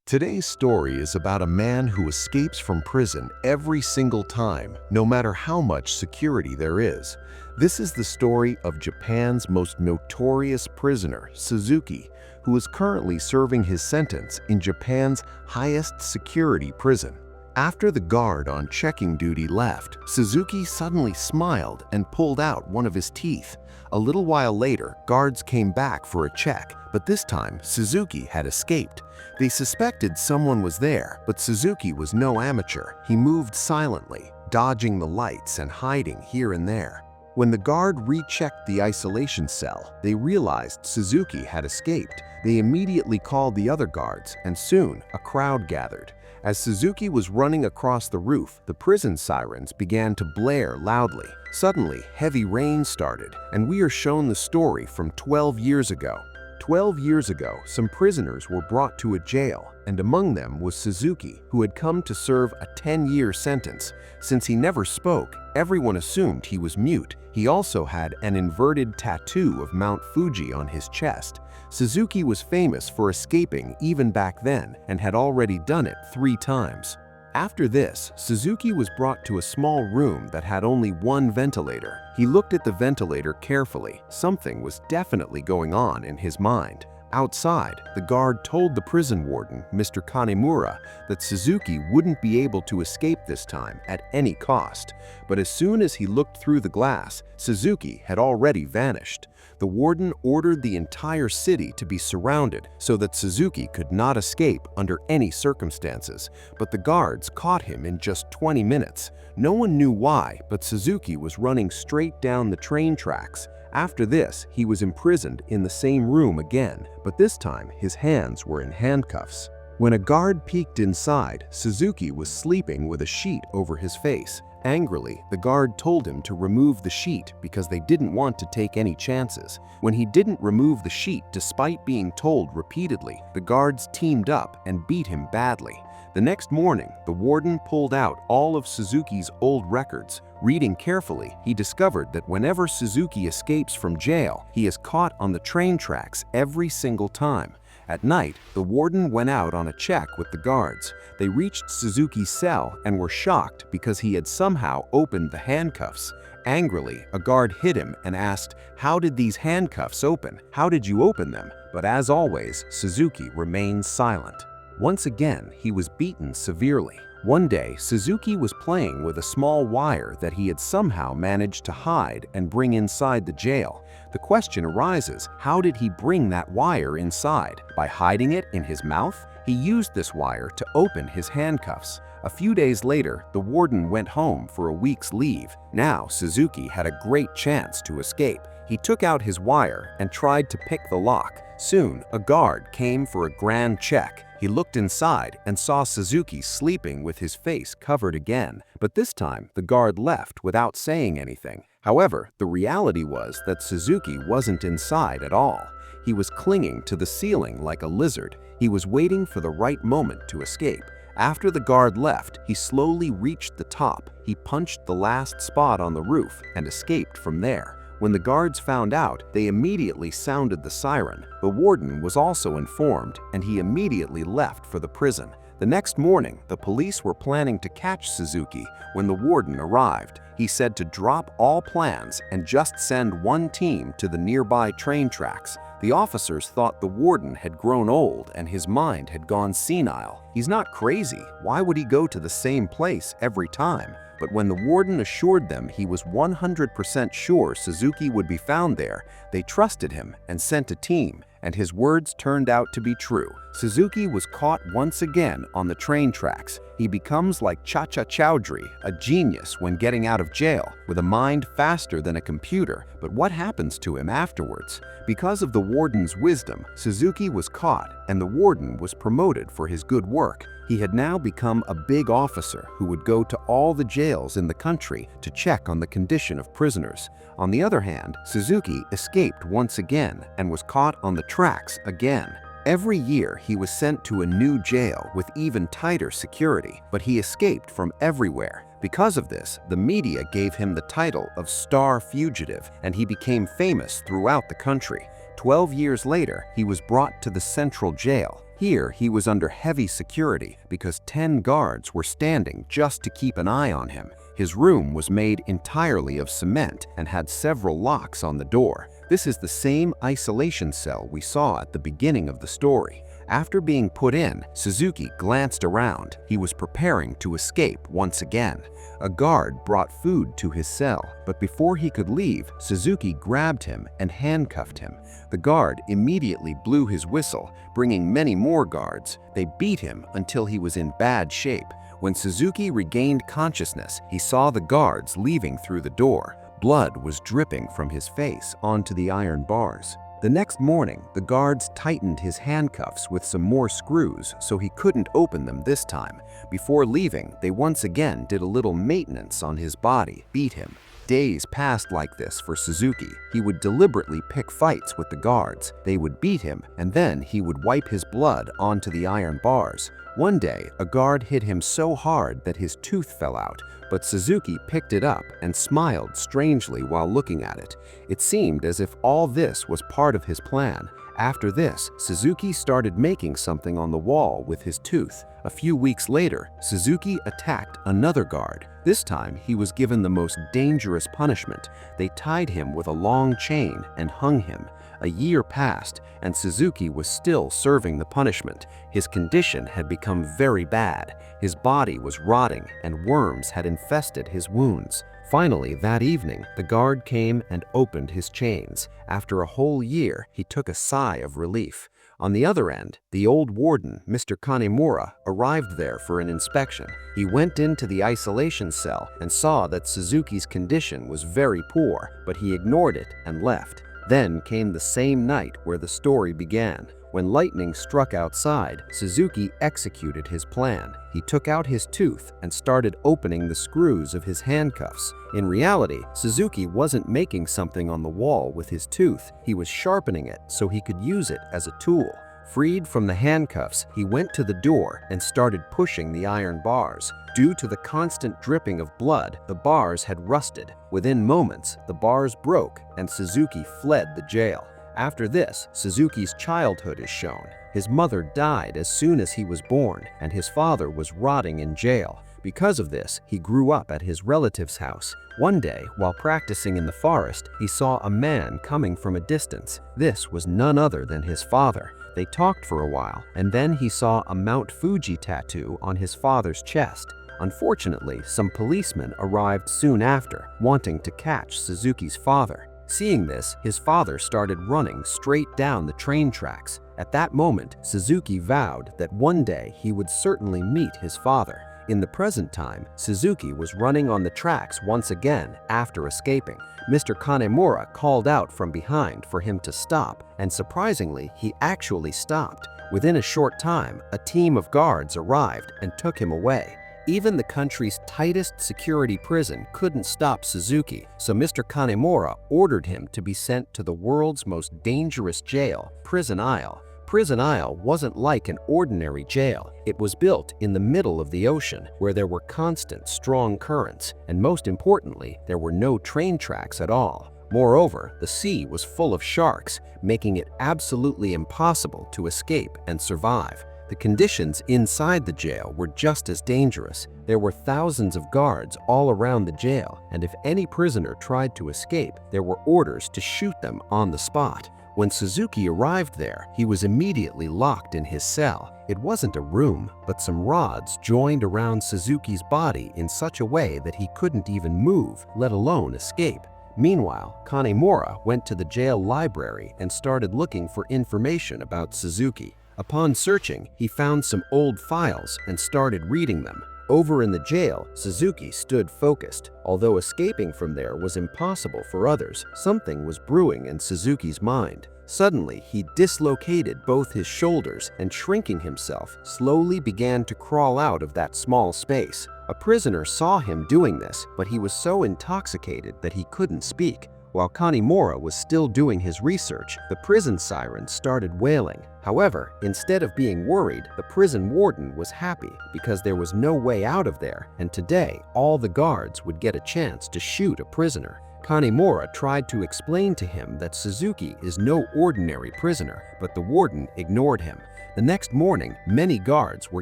Today's story is about a man who escapes from prison every single time, no matter how much security there is. This is the story of Japan's most notorious prisoner, Suzuki, who is currently serving his sentence in Japan's highest security prison. After the guard on checking duty left, Suzuki suddenly smiled and pulled out one of his teeth. A little while later, guards came back for a check, but this time Suzuki had escaped. They suspected someone was there, but Suzuki was no amateur. He moved silently, dodging the lights and hiding here and there. When the guard rechecked the isolation cell, they realized Suzuki had escaped. They immediately called the other guards, and soon a crowd gathered. As Suzuki was running across the roof, the prison sirens began to blare loudly. Suddenly, heavy rain started, and we are shown the story from 12 years ago. 12 years ago, some prisoners were brought to a jail, and among them was Suzuki, who had come to serve a 10-year sentence. Since he never spoke, everyone assumed he was mute. He also had an inverted tattoo of Mount Fuji on his chest. Suzuki was famous for escaping even back then and had already done it 3 times. After this, Suzuki was brought to a small room that had only one ventilator. He looked at the ventilator carefully. Something was definitely going on in his mind. Outside, the guard told the prison warden, Mr. Kanemura, that Suzuki wouldn't be able to escape this time at any cost. But as soon as he looked through the glass, Suzuki had already vanished. The warden ordered the entire city to be surrounded so that Suzuki could not escape under any circumstances, but the guards caught him in just 20 minutes. No one knew why, but Suzuki was running straight down the train tracks. After this, he was imprisoned in the same room again, but this time his hands were in handcuffs. When a guard peeked inside, Suzuki was sleeping with a sheet over his face. Angrily, the guard told him to remove the sheet because they didn't want to take any chances. When he didn't remove the sheet despite being told repeatedly, the guards teamed up and beat him badly. The next morning, the warden pulled out all of Suzuki's old records. Reading carefully, he discovered that whenever Suzuki escapes from jail, he is caught on the train tracks every single time. At night, the warden went out on a check with the guards. They reached Suzuki's cell and were shocked because he had somehow opened the handcuffs. Angrily, a guard hit him and asked, "How did these handcuffs open? How did you open them?" But as always, Suzuki remained silent. Once again, he was beaten severely. One day, Suzuki was playing with a small wire that he had somehow managed to hide and bring inside the jail. The question arises, how did he bring that wire inside? By hiding it in his mouth? He used this wire to open his handcuffs. A few days later, the warden went home for a week's leave. Now, Suzuki had a great chance to escape. He took out his wire and tried to pick the lock. Soon, a guard came for a grand check. He looked inside and saw Suzuki sleeping with his face covered again, but this time the guard left without saying anything. However, the reality was that Suzuki wasn't inside at all. He was clinging to the ceiling like a lizard. He was waiting for the right moment to escape. After the guard left, he slowly reached the top. He punched the last spot on the roof and escaped from there. When the guards found out, they immediately sounded the siren. The warden was also informed, and he immediately left for the prison. The next morning, the police were planning to catch Suzuki when the warden arrived. He said to drop all plans and just send one team to the nearby train tracks. The officers thought the warden had grown old and his mind had gone senile. He's not crazy. Why would he go to the same place every time? But when the warden assured them he was 100% sure Suzuki would be found there, they trusted him and sent a team, and his words turned out to be true. Suzuki was caught once again on the train tracks. He becomes like Chacha Chowdhury, a genius when getting out of jail, with a mind faster than a computer. But what happens to him afterwards? Because of the warden's wisdom, Suzuki was caught, and the warden was promoted for his good work. He had now become a big officer who would go to all the jails in the country to check on the condition of prisoners. On the other hand, Suzuki escaped once again and was caught on the tracks again. Every year, he was sent to a new jail with even tighter security, but he escaped from everywhere. Because of this, the media gave him the title of Star Fugitive, and he became famous throughout the country. 12 years later, he was brought to the central jail. Here, he was under heavy security because 10 guards were standing just to keep an eye on him. His room was made entirely of cement and had several locks on the door. This is the same isolation cell we saw at the beginning of the story. After being put in, Suzuki glanced around. He was preparing to escape once again. A guard brought food to his cell, but before he could leave, Suzuki grabbed him and handcuffed him. The guard immediately blew his whistle, bringing many more guards. They beat him until he was in bad shape. When Suzuki regained consciousness, he saw the guards leaving through the door. Blood was dripping from his face onto the iron bars. The next morning, the guards tightened his handcuffs with some more screws so he couldn't open them this time. Before leaving, they once again did a little maintenance on his body, beat him. Days passed like this for Suzuki. He would deliberately pick fights with the guards. They would beat him, and then he would wipe his blood onto the iron bars. One day, a guard hit him so hard that his tooth fell out, but Suzuki picked it up and smiled strangely while looking at it. It seemed as if all this was part of his plan. After this, Suzuki started making something on the wall with his tooth. A few weeks later, Suzuki attacked another guard. This time, he was given the most dangerous punishment. They tied him with a long chain and hung him. A year passed, and Suzuki was still serving the punishment. His condition had become very bad. His body was rotting, and worms had infested his wounds. Finally, that evening, the guard came and opened his chains. After a whole year, he took a sigh of relief. On the other end, the old warden, Mr. Kanemura, arrived there for an inspection. He went into the isolation cell and saw that Suzuki's condition was very poor, but he ignored it and left. Then came the same night where the story began. When lightning struck outside, Suzuki executed his plan. He took out his tooth and started opening the screws of his handcuffs. In reality, Suzuki wasn't making something on the wall with his tooth. He was sharpening it so he could use it as a tool. Freed from the handcuffs, he went to the door and started pushing the iron bars. Due to the constant dripping of blood, the bars had rusted. Within moments, the bars broke and Suzuki fled the jail. After this, Suzuki's childhood is shown. His mother died as soon as he was born, and his father was rotting in jail. Because of this, he grew up at his relative's house. One day, while practicing in the forest, he saw a man coming from a distance. This was none other than his father. They talked for a while, and then he saw a Mount Fuji tattoo on his father's chest. Unfortunately, some policemen arrived soon after, wanting to catch Suzuki's father. Seeing this, his father started running straight down the train tracks. At that moment, Suzuki vowed that one day he would certainly meet his father. In the present time, Suzuki was running on the tracks once again after escaping. Mr. Kanemura called out from behind for him to stop, and surprisingly, he actually stopped. Within a short time, a team of guards arrived and took him away. Even the country's tightest security prison couldn't stop Suzuki, so Mr. Kanemura ordered him to be sent to the world's most dangerous jail, Prison Isle. Prison Isle wasn't like an ordinary jail. It was built in the middle of the ocean, where there were constant, strong currents, and most importantly, there were no train tracks at all. Moreover, the sea was full of sharks, making it absolutely impossible to escape and survive. The conditions inside the jail were just as dangerous. There were thousands of guards all around the jail, and if any prisoner tried to escape, there were orders to shoot them on the spot. When Suzuki arrived there, he was immediately locked in his cell. It wasn't a room, but some rods joined around Suzuki's body in such a way that he couldn't even move, let alone escape. Meanwhile, Kanemura went to the jail library and started looking for information about Suzuki. Upon searching, he found some old files and started reading them. Over in the jail, Suzuki stood focused. Although escaping from there was impossible for others, something was brewing in Suzuki's mind. Suddenly, he dislocated both his shoulders and, shrinking himself, slowly began to crawl out of that small space. A prisoner saw him doing this, but he was so intoxicated that he couldn't speak. While Kanemura was still doing his research, the prison siren started wailing. However, instead of being worried, the prison warden was happy because there was no way out of there, and today all the guards would get a chance to shoot a prisoner. Kanemura tried to explain to him that Suzuki is no ordinary prisoner, but the warden ignored him. The next morning, many guards were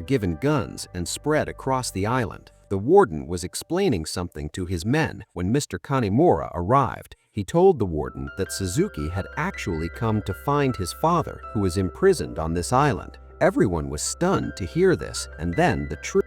given guns and spread across the island. The warden was explaining something to his men when Mr. Kanemura arrived. He told the warden that Suzuki had actually come to find his father, who was imprisoned on this island. Everyone was stunned to hear this, and then the truth